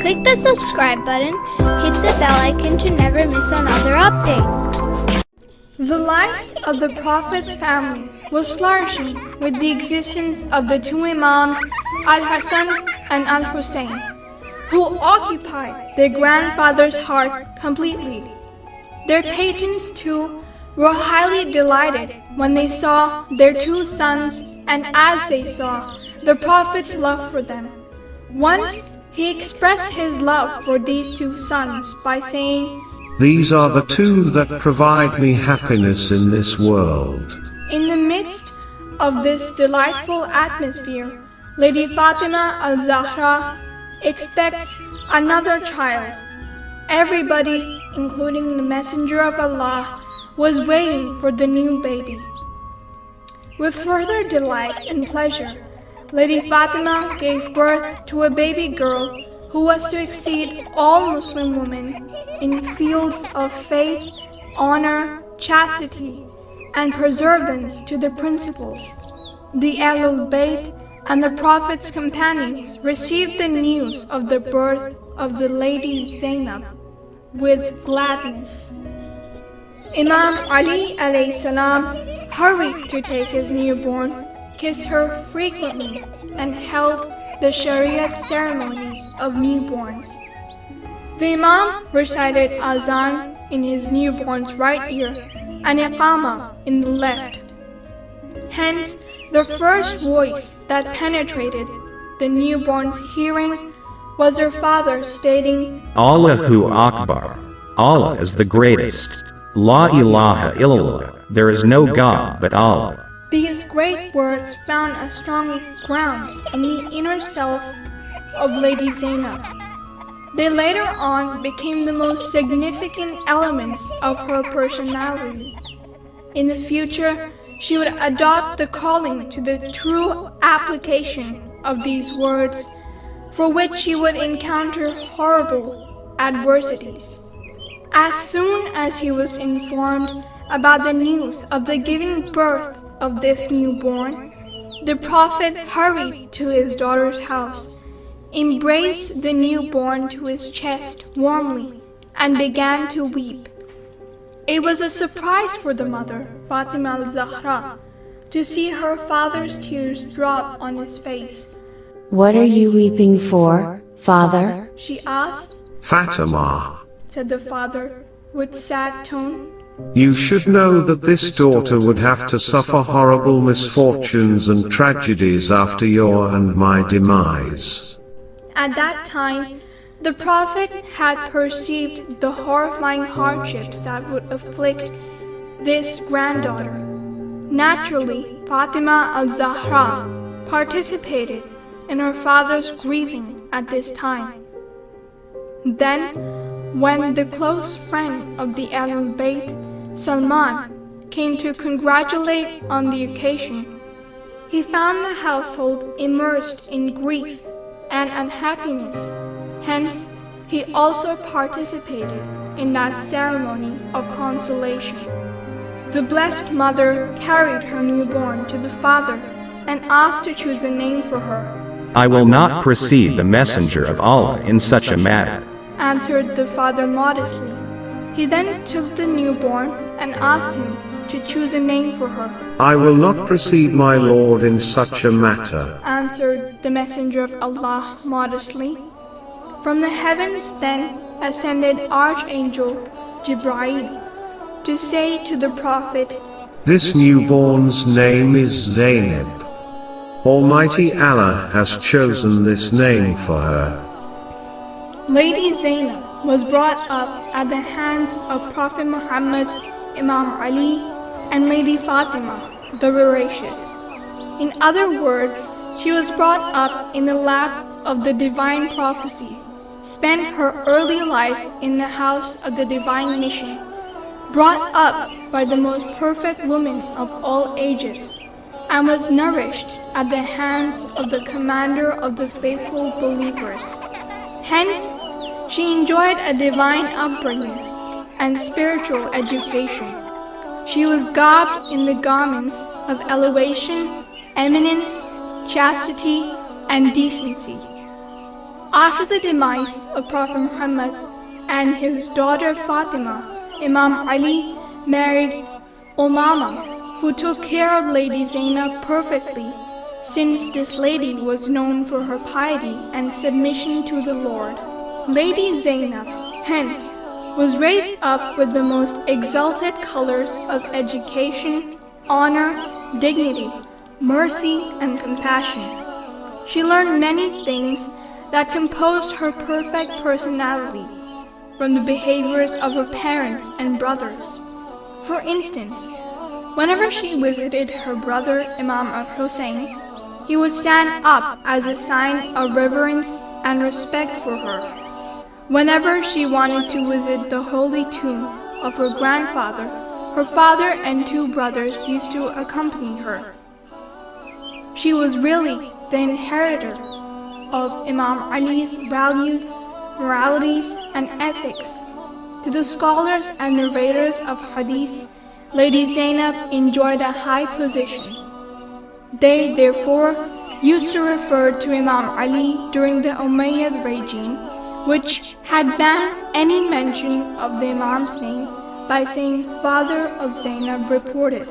Click the subscribe button, hit the bell icon to never miss another update. The life of the Prophet's family was flourishing with the existence of the two Imams, Al-Hassan and Al-Hussain, who occupied their grandfather's heart completely. Their patrons too were highly delighted when they saw their two sons and as they saw the Prophet's love for them. Once he expressed his love for these two sons by saying, "These are the two that provide me happiness in this world." In the midst of this delightful atmosphere, Lady Fatima al-Zahra expects another child. Everybody, including the Messenger of Allah, was waiting for the new baby. With further delight and pleasure, Lady Fatima gave birth to a baby girl who was to exceed all Muslim women in fields of faith, honor, chastity, and perseverance to the principles. The AhlulBayt and the Prophet's companions received the news of the birth of the Lady Zainab with gladness. Imam Ali alayhi salam hurried to take his newborn, kissed her frequently, and held the Shariat ceremonies of newborns. The Imam recited azan in his newborn's right ear and iqama in the left. Hence, the first voice that penetrated the newborn's hearing was her father stating, "Allahu Akbar, Allah is the greatest. La ilaha illallah, there is no God but Allah." These great words found a strong ground in the inner self of Lady Zainab. They later on became the most significant elements of her personality. In the future, she would adopt the calling to the true application of these words, for which she would encounter horrible adversities. As soon as he was informed about the news of the giving birth of this newborn, the Prophet hurried to his daughter's house, embraced the newborn to his chest warmly, and began to weep. It was a surprise for the mother, Fatima al-Zahra, to see her father's tears drop on his face. "What are you weeping for, father?" she asked. "Fatima," said the father with sad tone, "you should know that this daughter would have to suffer horrible misfortunes and tragedies after your and my demise." At that time, the Prophet had perceived the horrifying hardships that would afflict this granddaughter. Naturally, Fatima al-Zahra participated in her father's grieving at this time. Then, when the close friend of the AhlulBayt, Salman, came to congratulate on the occasion, he found the household immersed in grief and unhappiness. Hence, he also participated in that ceremony of consolation. The Blessed Mother carried her newborn to the father and asked to choose a name for her. "I will not precede the Messenger of Allah in such a matter," answered the father modestly. He then took the newborn and asked him to choose a name for her. "I will not precede my Lord in such a matter," answered the Messenger of Allah modestly. From the heavens then ascended Archangel Jibreel to say to the Prophet, "This newborn's name is Zainab. Almighty Allah has chosen this name for her." Lady Zainab was brought up at the hands of Prophet Muhammad, Imam Ali, and Lady Fatima, the Veracious. In other words, she was brought up in the lap of the divine prophecy, spent her early life in the house of the divine mission, brought up by the most perfect woman of all ages, and was nourished at the hands of the commander of the faithful believers. Hence, she enjoyed a divine upbringing and spiritual education. She was garbed in the garments of elevation, eminence, chastity, and decency. After the demise of Prophet Muhammad and his daughter Fatima, Imam Ali married Umama, who took care of Lady Zainab perfectly, since this lady was known for her piety and submission to the Lord. Lady Zainab, hence, was raised up with the most exalted colors of education, honor, dignity, mercy, and compassion. She learned many things that composed her perfect personality from the behaviors of her parents and brothers. For instance, whenever she visited her brother Imam Hussain, he would stand up as a sign of reverence and respect for her. Whenever she wanted to visit the holy tomb of her grandfather, her father and 2 brothers used to accompany her. She was really the inheritor of Imam Ali's values, moralities, and ethics. To the scholars and narrators of hadith, Lady Zainab enjoyed a high position. They, therefore, used to refer to Imam Ali during the Umayyad regime, which had banned any mention of the Imam's name by saying father of Zainab reported.